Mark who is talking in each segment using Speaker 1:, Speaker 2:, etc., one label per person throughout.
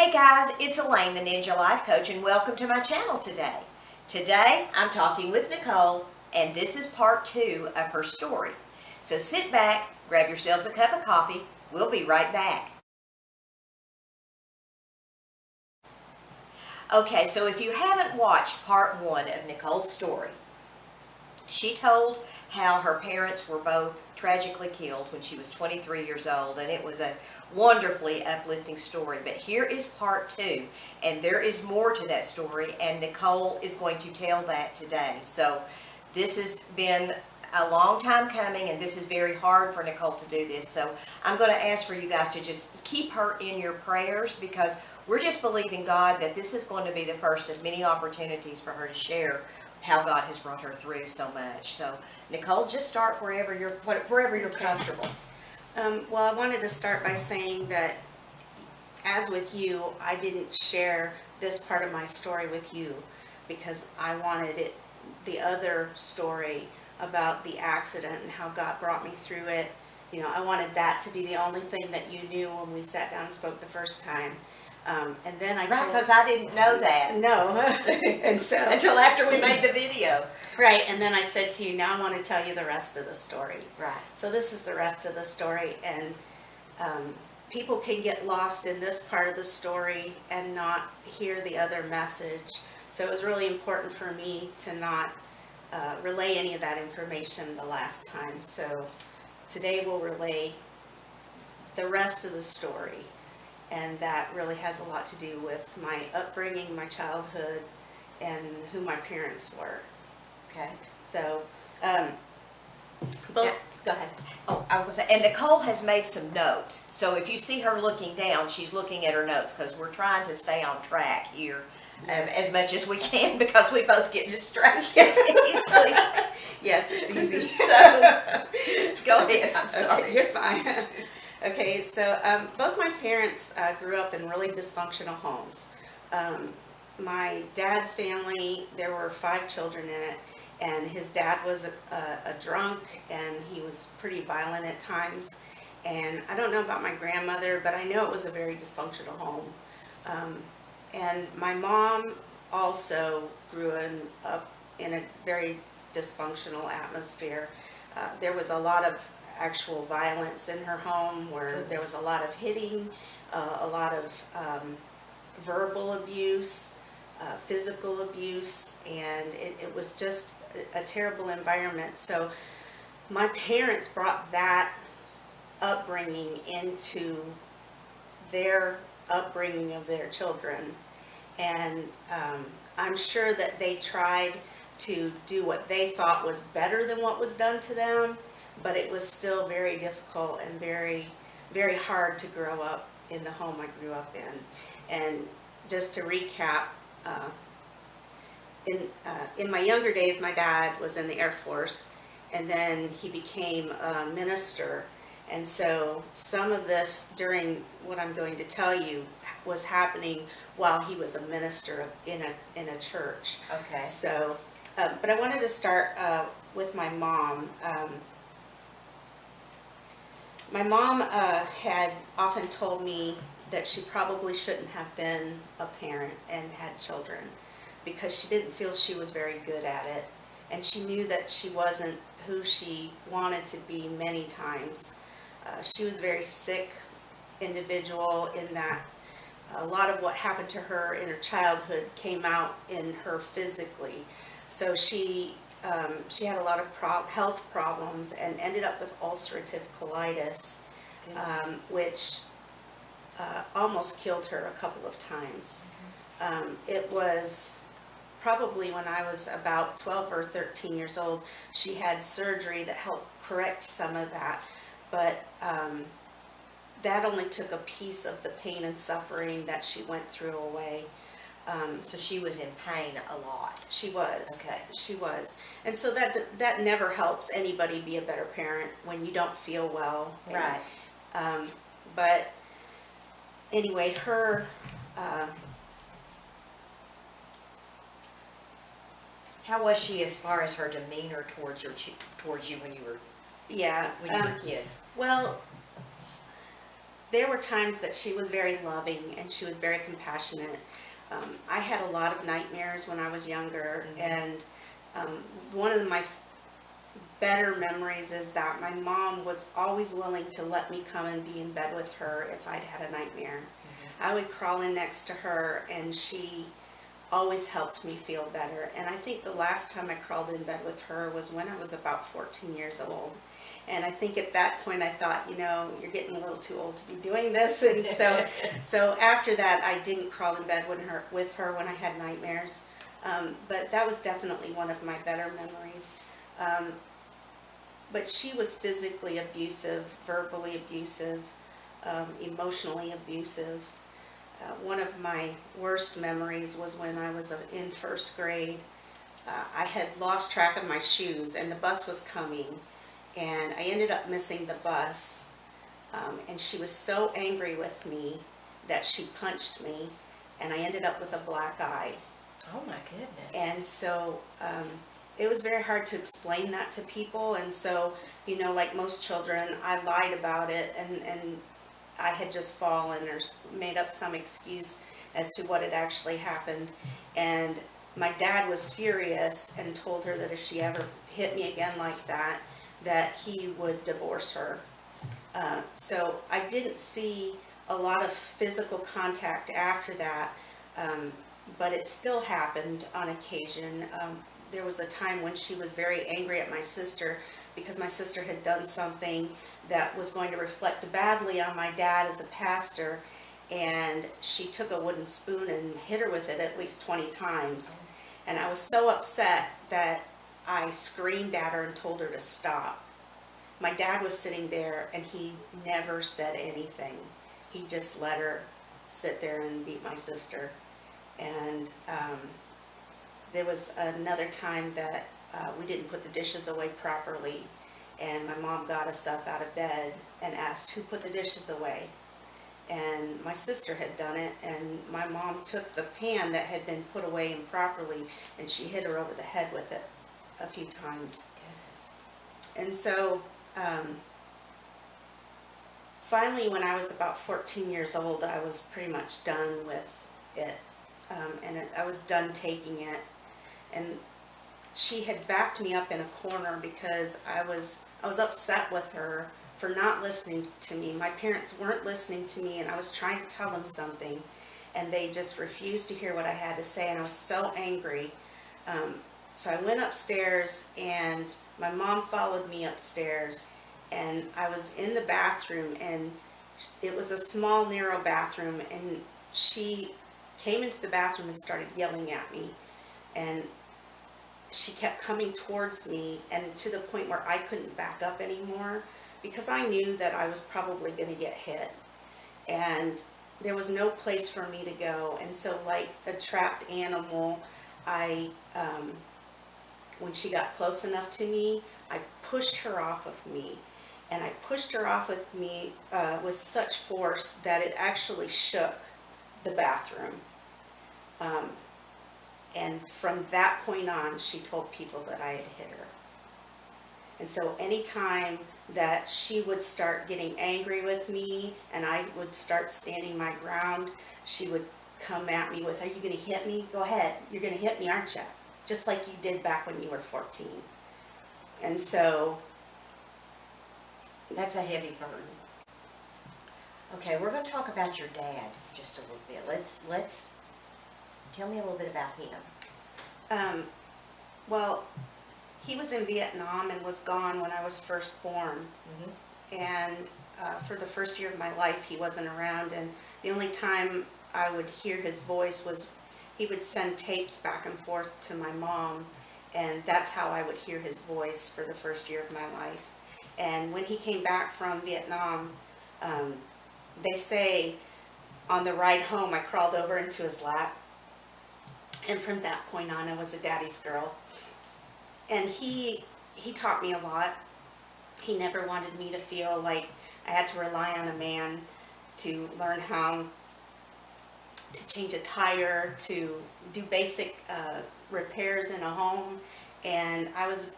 Speaker 1: Hey guys, it's Elaine, the Ninja Life Coach, and welcome to my channel today. Today, I'm talking with Nicole, and this is part 2 of her story. So sit back, grab yourselves a cup of coffee. We'll be right back. Okay, so if you haven't watched part 1 of Nicole's story, she told how her parents were both tragically killed when she was 23 years old, and it was a wonderfully uplifting story. But here is part 2, and there is more to that story, and Nicole is going to tell that today. So this has been a long time coming, and this is very hard for Nicole to do this. So I'm going to ask for you guys to just keep her in your prayers, because we're just believing God that this is going to be the first of many opportunities for her to share how God has brought her through so much. So Nichole, just start wherever you're comfortable.
Speaker 2: Well, I wanted to start by saying that, as with you, I didn't share this part of my story with you because I wanted the other story about the accident and how God brought me through it. You know, I wanted that to be the only thing that you knew when we sat down and spoke the first time. And then I
Speaker 1: Right, because I didn't know that.
Speaker 2: No. And so
Speaker 1: until after we made the video.
Speaker 2: Right, and then I said to you, now I want to tell you the rest of the story.
Speaker 1: Right.
Speaker 2: So this is the rest of the story, and people can get lost in this part of the story and not hear the other message. So it was really important for me to not relay any of that information the last time. So today we'll relay the rest of the story. And that really has a lot to do with my upbringing, my childhood, and who my parents were.
Speaker 1: Okay.
Speaker 2: So,
Speaker 1: Go
Speaker 2: ahead.
Speaker 1: Oh, I was going to say, and Nicole has made some notes. So if you see her looking down, she's looking at her notes, because we're trying to stay on track here as much as we can, because we both get distracted easily.
Speaker 2: Yes, it's easy.
Speaker 1: So, go ahead. I'm sorry.
Speaker 2: Okay, you're fine. Okay, so both my parents grew up in really dysfunctional homes. My dad's family, there were 5 children in it, and his dad was a drunk, and he was pretty violent at times. And I don't know about my grandmother, but I know it was a very dysfunctional home. And my mom also grew up in a very dysfunctional atmosphere. There was a lot of actual violence in her home, where there was a lot of hitting, a lot of verbal abuse, physical abuse, and it was just a terrible environment. So my parents brought that upbringing into their upbringing of their children, and I'm sure that they tried to do what they thought was better than what was done to them, but it was still very difficult and very, very hard to grow up in the home I grew up in. And just to recap, in my younger days, my dad was in the Air Force, and then he became a minister. And so some of this, during what I'm going to tell you, was happening while he was a minister in a church.
Speaker 1: Okay.
Speaker 2: So, but I wanted to start with my mom. My mom had often told me that she probably shouldn't have been a parent and had children, because she didn't feel she was very good at it, and she knew that she wasn't who she wanted to be many times. She was a very sick individual, in that a lot of what happened to her in her childhood came out in her physically. So she had a lot of health problems and ended up with ulcerative colitis, which almost killed her a couple of times. It was probably when I was about 12 or 13 years old, she had surgery that helped correct some of that, but that only took a piece of the pain and suffering that she went through away.
Speaker 1: So she was in pain a lot.
Speaker 2: She was.
Speaker 1: Okay.
Speaker 2: She was. And so that never helps anybody be a better parent when you don't feel well.
Speaker 1: Right.
Speaker 2: But anyway, her
Speaker 1: How was she as far as her demeanor towards you when you were
Speaker 2: yeah
Speaker 1: when you were kids?
Speaker 2: Well, there were times that she was very loving and she was very compassionate. I had a lot of nightmares when I was younger, and one of my better memories is that my mom was always willing to let me come and be in bed with her if I'd had a nightmare. I would crawl in next to her, and she always helped me feel better. And I think the last time I crawled in bed with her was when I was about 14 years old. And I think at that point I thought, you know, you're getting a little too old to be doing this. And so after that, I didn't crawl in bed with her when I had nightmares. But that was definitely one of my better memories. But she was physically abusive, verbally abusive, emotionally abusive. One of my worst memories was when I was in first grade. I had lost track of my shoes, and the bus was coming, and I ended up missing the bus. And she was so angry with me that she punched me, and I ended up with a black eye.
Speaker 1: Oh my goodness.
Speaker 2: And so it was very hard to explain that to people. And so, you know, like most children, I lied about it, and I had just fallen or made up some excuse as to what had actually happened. And my dad was furious and told her that if she ever hit me again like that, that he would divorce her. So I didn't see a lot of physical contact after that, but it still happened on occasion. There was a time when she was very angry at my sister because my sister had done something that was going to reflect badly on my dad as a pastor, and she took a wooden spoon and hit her with it at least 20 times. And I was so upset that I screamed at her and told her to stop. My dad was sitting there, and he never said anything. He just let her sit there and beat my sister. And there was another time that we didn't put the dishes away properly, and my mom got us up out of bed and asked who put the dishes away. And my sister had done it, and my mom took the pan that had been put away improperly, and she hit her over the head with it a few times.
Speaker 1: Goodness.
Speaker 2: And so finally, when I was about 14 years old, I was pretty much done with it, I was done taking it. And she had backed me up in a corner because I was upset with her for not listening to me. My parents weren't listening to me, and I was trying to tell them something, and they just refused to hear what I had to say, and I was so angry. So I went upstairs, and my mom followed me upstairs, and I was in the bathroom, and it was a small, narrow bathroom, and she came into the bathroom and started yelling at me, and she kept coming towards me, and to the point where I couldn't back up anymore because I knew that I was probably going to get hit, and there was no place for me to go. And so, like a trapped animal, when she got close enough to me, I pushed her off of me, and I pushed her off with me with such force that it actually shook the bathroom. And from that point on, she told people that I had hit her. And so anytime that she would start getting angry with me and I would start standing my ground, she would come at me with, "Are you going to hit me? Go ahead. You're going to hit me, aren't you? Just like you did back when you were 14. And so
Speaker 1: That's a heavy burden. Okay, we're going to talk about your dad just a little bit. Let's tell me a little bit about him.
Speaker 2: Well, he was in Vietnam and was gone when I was first born. And for the first year of my life, he wasn't around. And the only time I would hear his voice was he would send tapes back and forth to my mom. And that's how I would hear his voice for the first year of my life. And when he came back from Vietnam, they say on the ride home, I crawled over into his lap. And from that point on, I was a daddy's girl. And he taught me a lot. He never wanted me to feel like I had to rely on a man to learn how to change a tire, to do basic repairs in a home. And I was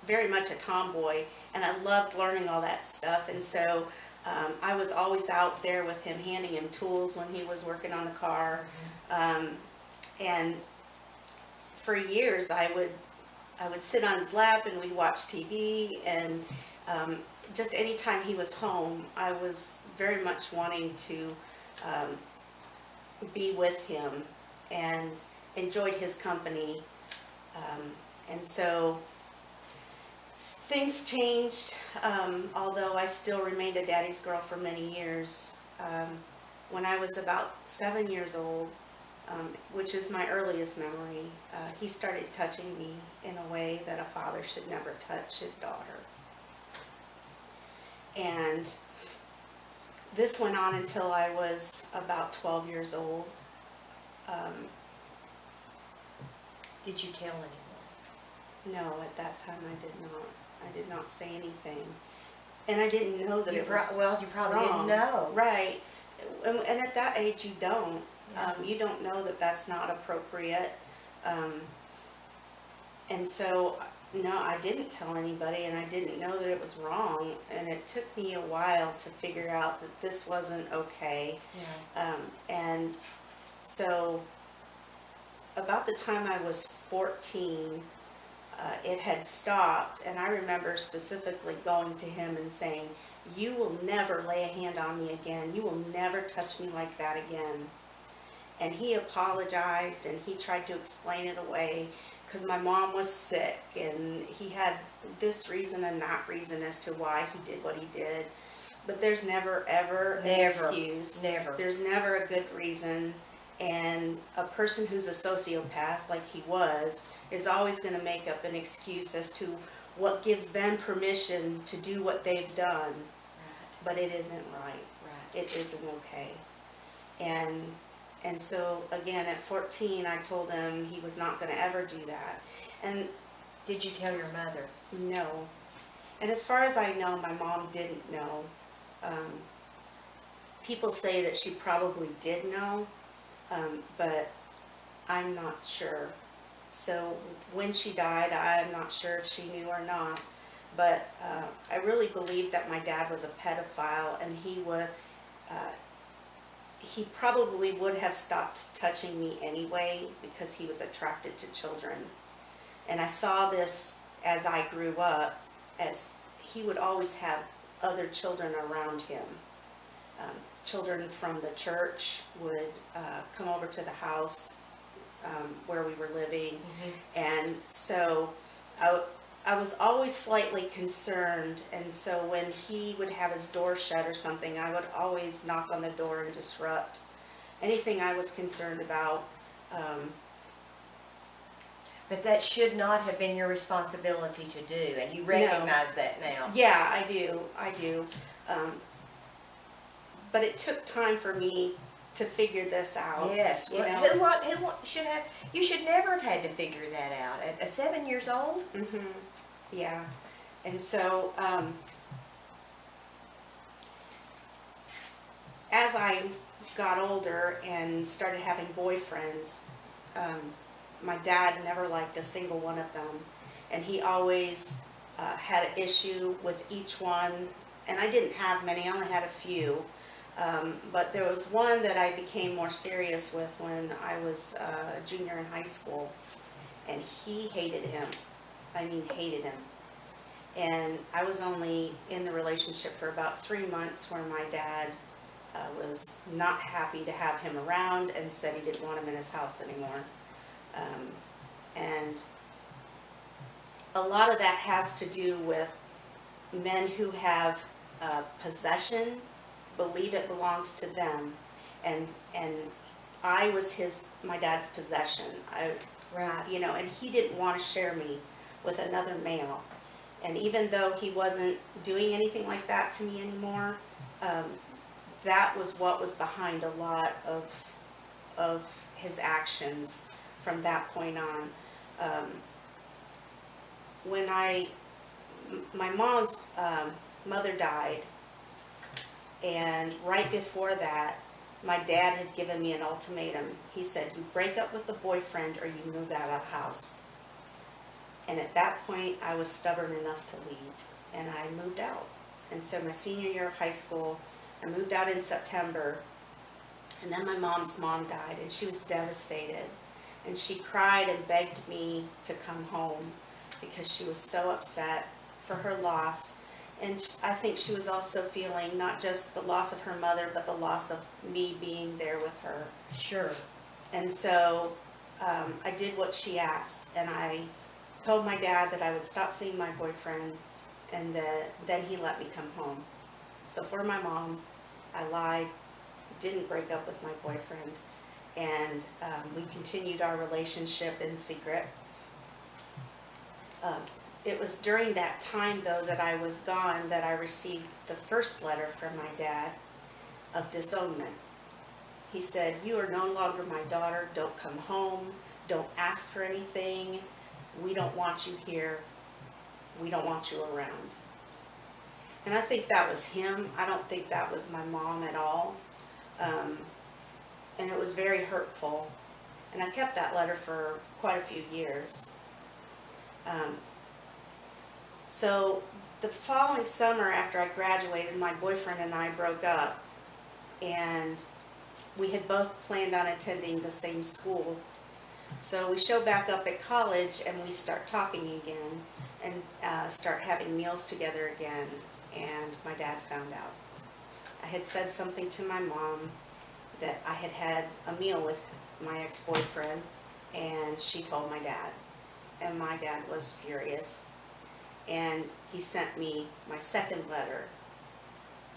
Speaker 2: very much a tomboy, and I loved learning all that stuff. And so I was always out there with him, handing him tools when he was working on the car. And for years, I would sit on his lap and we'd watch TV, and just anytime he was home, I was very much wanting to be with him and enjoyed his company. And so things changed, although I still remained a daddy's girl for many years. When I was about 7 years old, which is my earliest memory, he started touching me in a way that a father should never touch his daughter. And this went on until I was about 12 years old.
Speaker 1: Did you tell anyone?
Speaker 2: No, at that time I did not. I did not say anything. And I didn't know that it was
Speaker 1: Well, you probably
Speaker 2: wrong.
Speaker 1: didn't know.
Speaker 2: Right. And at that age you don't.
Speaker 1: Yeah.
Speaker 2: You don't know that that's not appropriate. And so, no, I didn't tell anybody, and I didn't know that it was wrong. And it took me a while to figure out that this wasn't okay.
Speaker 1: Yeah.
Speaker 2: And so, about the time I was 14, it had stopped, and I remember specifically going to him and saying, "You will never lay a hand on me again. You will never touch me like that again." And he apologized, and he tried to explain it away because my mom was sick, and he had this reason and that reason as to why he did what he did. But there's never, ever an excuse.
Speaker 1: Never.
Speaker 2: There's never a good reason. And a person who's a sociopath, like he was, is always going to make up an excuse as to what gives them permission to do what they've done.
Speaker 1: Right.
Speaker 2: But it isn't right.
Speaker 1: Right.
Speaker 2: It isn't okay. And so, again, at 14, I told him he was not going to ever do that. And
Speaker 1: Did you tell your mother?
Speaker 2: no. And as far as I know, my mom didn't know. People say that she probably did know, but I'm not sure. So when she died, I'm not sure if she knew or not. But I really believe that my dad was a pedophile, and he probably would have stopped touching me anyway because he was attracted to children. And I saw this as I grew up, as he would always have other children around him. Children from the church would come over to the house where we were living.
Speaker 1: Mm-hmm.
Speaker 2: And so I was always slightly concerned, and so when he would have his door shut or something, I would always knock on the door and disrupt anything I was concerned about.
Speaker 1: But that should not have been your responsibility to do, and you recognize that now.
Speaker 2: Yeah, I do. But it took time for me to figure this out.
Speaker 1: Yes.
Speaker 2: You know?
Speaker 1: Who should have? You should never have had to figure that out at 7 years old.
Speaker 2: Mm-hmm. Yeah. And so, as I got older and started having boyfriends, my dad never liked a single one of them. And he always had an issue with each one. And I didn't have many, I only had a few. But there was one that I became more serious with when I was a junior in high school. And he hated him. I mean, hated him. And I was only in the relationship for about 3 months, where my dad was not happy to have him around and said he didn't want him in his house anymore. And a lot of that has to do with men who have possession, believe it belongs to them, and I was my dad's possession.
Speaker 1: Right.
Speaker 2: You know, and he didn't want to share me with another male. And even though he wasn't doing anything like that to me anymore, that was what was behind a lot of his actions from that point on. When my mom's mother died, and right before that, my dad had given me an ultimatum. He said, "You break up with the boyfriend or you move out of the house." And at that point, I was stubborn enough to leave, and I moved out. And so my senior year of high school, I moved out in September, and then my mom's mom died, and she was devastated. And she cried and begged me to come home because she was so upset for her loss. And I think she was also feeling not just the loss of her mother, but the loss of me being there with her.
Speaker 1: Sure.
Speaker 2: And so I did what she asked, and I told my dad that I would stop seeing my boyfriend, and then he let me come home. So for my mom, I lied, didn't break up with my boyfriend, and we continued our relationship in secret. It was during that time, though, that I was gone that I received the first letter from my dad of disownment. He said, "You are no longer my daughter. Don't come home. Don't ask for anything. We don't want you here. We don't want you around." And I think that was him. I don't think that was my mom at all. And it was very hurtful. And I kept that letter for quite a few years. So the following summer, after I graduated, my boyfriend and I broke up. And we had both planned on attending the same school. So we show back up at college, and we start talking again, and start having meals together again. And my dad found out. I had said something to my mom that I had had a meal with my ex-boyfriend, and she told my dad. And my dad was furious. And he sent me my second letter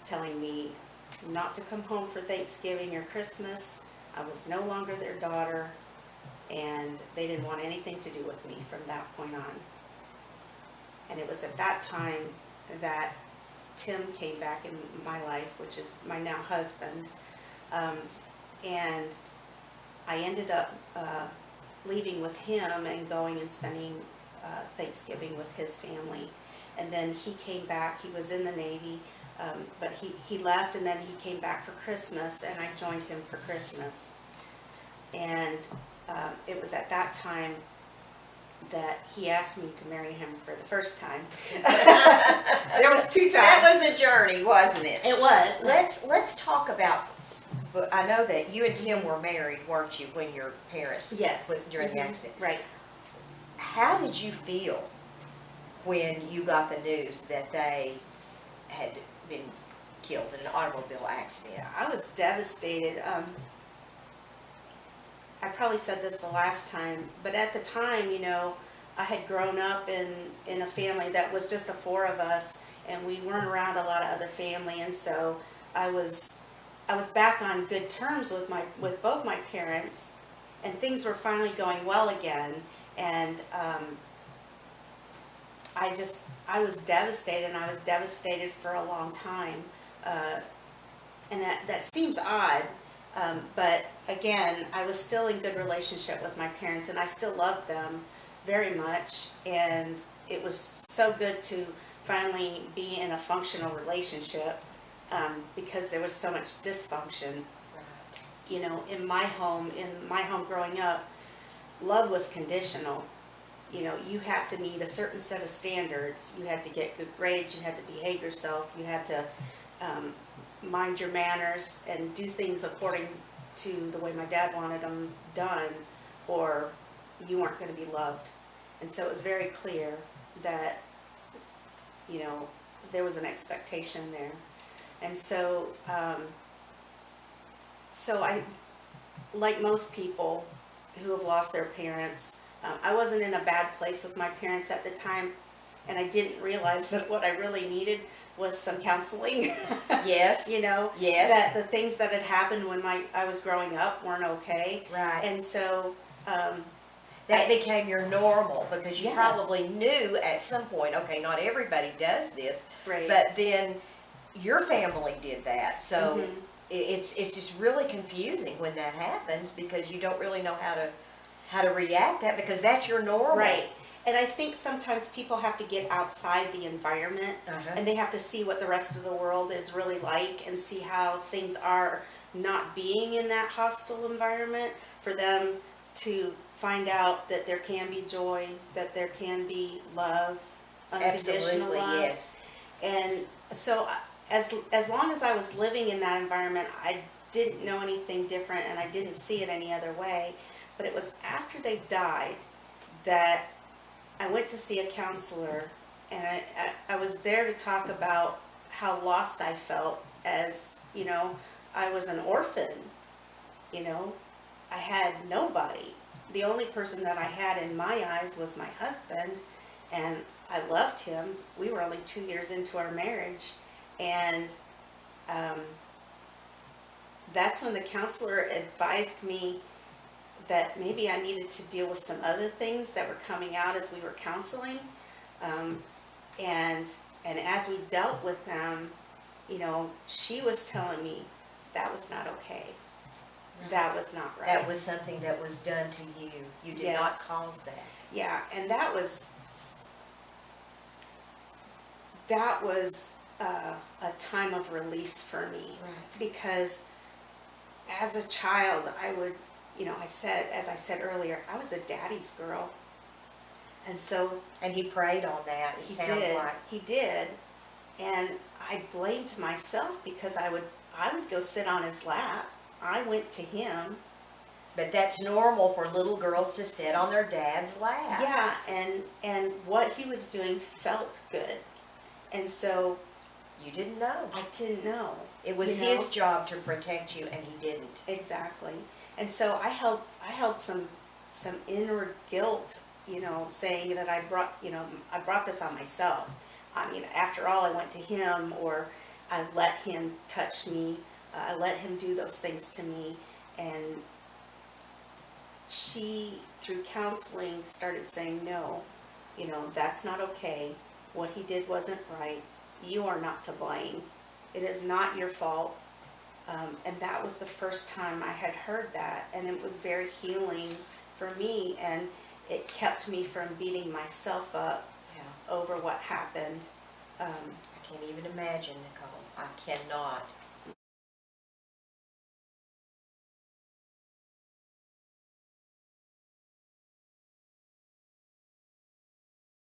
Speaker 2: telling me not to come home for Thanksgiving or Christmas. I was no longer their daughter, and they didn't want anything to do with me from that point on. And it was at that time that Tim came back in my life, which is my now husband. And I ended up leaving with him and going and spending Thanksgiving with his family. And then he came back. He was in the Navy, but he left, and then he came back for Christmas, and I joined him for Christmas. And it was at that time that he asked me to marry him for the first time. There was 2 times.
Speaker 1: That was a journey, wasn't it?
Speaker 2: It was.
Speaker 1: Let's talk about. But I know that you and Tim were married, weren't you, when your parents?
Speaker 2: Yes.
Speaker 1: During the accident.
Speaker 2: Right.
Speaker 1: How did you feel when you got the news that they had been killed in an automobile accident?
Speaker 2: I was devastated. I probably said this the last time, but at the time, you know, I had grown up in a family that was just the 4 of us, and we weren't around a lot of other family, and so I was back on good terms with both my parents, and things were finally going well again. And I was devastated, and I was devastated for a long time. And that seems odd, but again, I was still in good relationship with my parents, and I still loved them very much. And it was so good to finally be in a functional relationship, because there was so much dysfunction.
Speaker 1: Right.
Speaker 2: You know, in my home growing up, love was conditional. You know, you had to meet a certain set of standards. You had to get good grades. You had to behave yourself. You had to mind your manners and do things according to the way my dad wanted them done, or you weren't going to be loved. And so it was very clear that, you know, there was an expectation there. And so, I, like most people who have lost their parents, I wasn't in a bad place with my parents at the time, and I didn't realize that what I really needed was some counseling.
Speaker 1: Yes.
Speaker 2: You know,
Speaker 1: Yes.
Speaker 2: that the things that had happened when I was growing up weren't okay.
Speaker 1: Right.
Speaker 2: And so
Speaker 1: that became your normal, because you
Speaker 2: Yeah.
Speaker 1: probably knew at some point, okay, not everybody does this,
Speaker 2: Right.
Speaker 1: but then your family did that. So
Speaker 2: Mhm.
Speaker 1: it's just really confusing when that happens, because you don't really know how to react that, because that's your normal.
Speaker 2: Right. And I think sometimes people have to get outside the environment,
Speaker 1: Uh-huh.
Speaker 2: and they have to see what the rest of the world is really like, and see how things are not being in that hostile environment, for them to find out that there can be joy, that there can be love, unconditional
Speaker 1: Absolutely,
Speaker 2: love.
Speaker 1: yes.
Speaker 2: And so as long as I was living in that environment, I didn't know anything different, and I didn't see it any other way. But it was after they died that I went to see a counselor, and I was there to talk about how lost I felt, as, you know, I was an orphan, you know, I had nobody. The only person that I had in my eyes was my husband, and I loved him. We were only 2 years into our marriage, and that's when the counselor advised me that maybe I needed to deal with some other things that were coming out as we were counseling. And as we dealt with them, you know, she was telling me that was not okay. That was not right.
Speaker 1: That was something that was done to you. You did not
Speaker 2: Yes.
Speaker 1: cause that.
Speaker 2: Yeah, and that was a time of release for me.
Speaker 1: Right.
Speaker 2: Because as a child, I would, you know, as I said earlier, I was a daddy's girl. And so
Speaker 1: And he preyed on that, it sounds like.
Speaker 2: he did. And I blamed myself because I would go sit on his lap. I went to him.
Speaker 1: But that's normal for little girls to sit on their dad's lap.
Speaker 2: Yeah, and what he was doing felt good. And so
Speaker 1: You didn't know.
Speaker 2: I didn't know.
Speaker 1: It was
Speaker 2: you know?
Speaker 1: his job to protect you, and he didn't.
Speaker 2: Exactly. And so I held some inward guilt, you know, saying that I brought this on myself. I mean, after all, I went to him, or I let him touch me. I let him do those things to me. And she, through counseling, started saying, no, you know, that's not okay. What he did wasn't right. You are not to blame. It is not your fault. And that was the first time I had heard that, and it was very healing for me, and it kept me from beating myself up
Speaker 1: Yeah.
Speaker 2: over what happened.
Speaker 1: I can't even imagine, Nichole. I cannot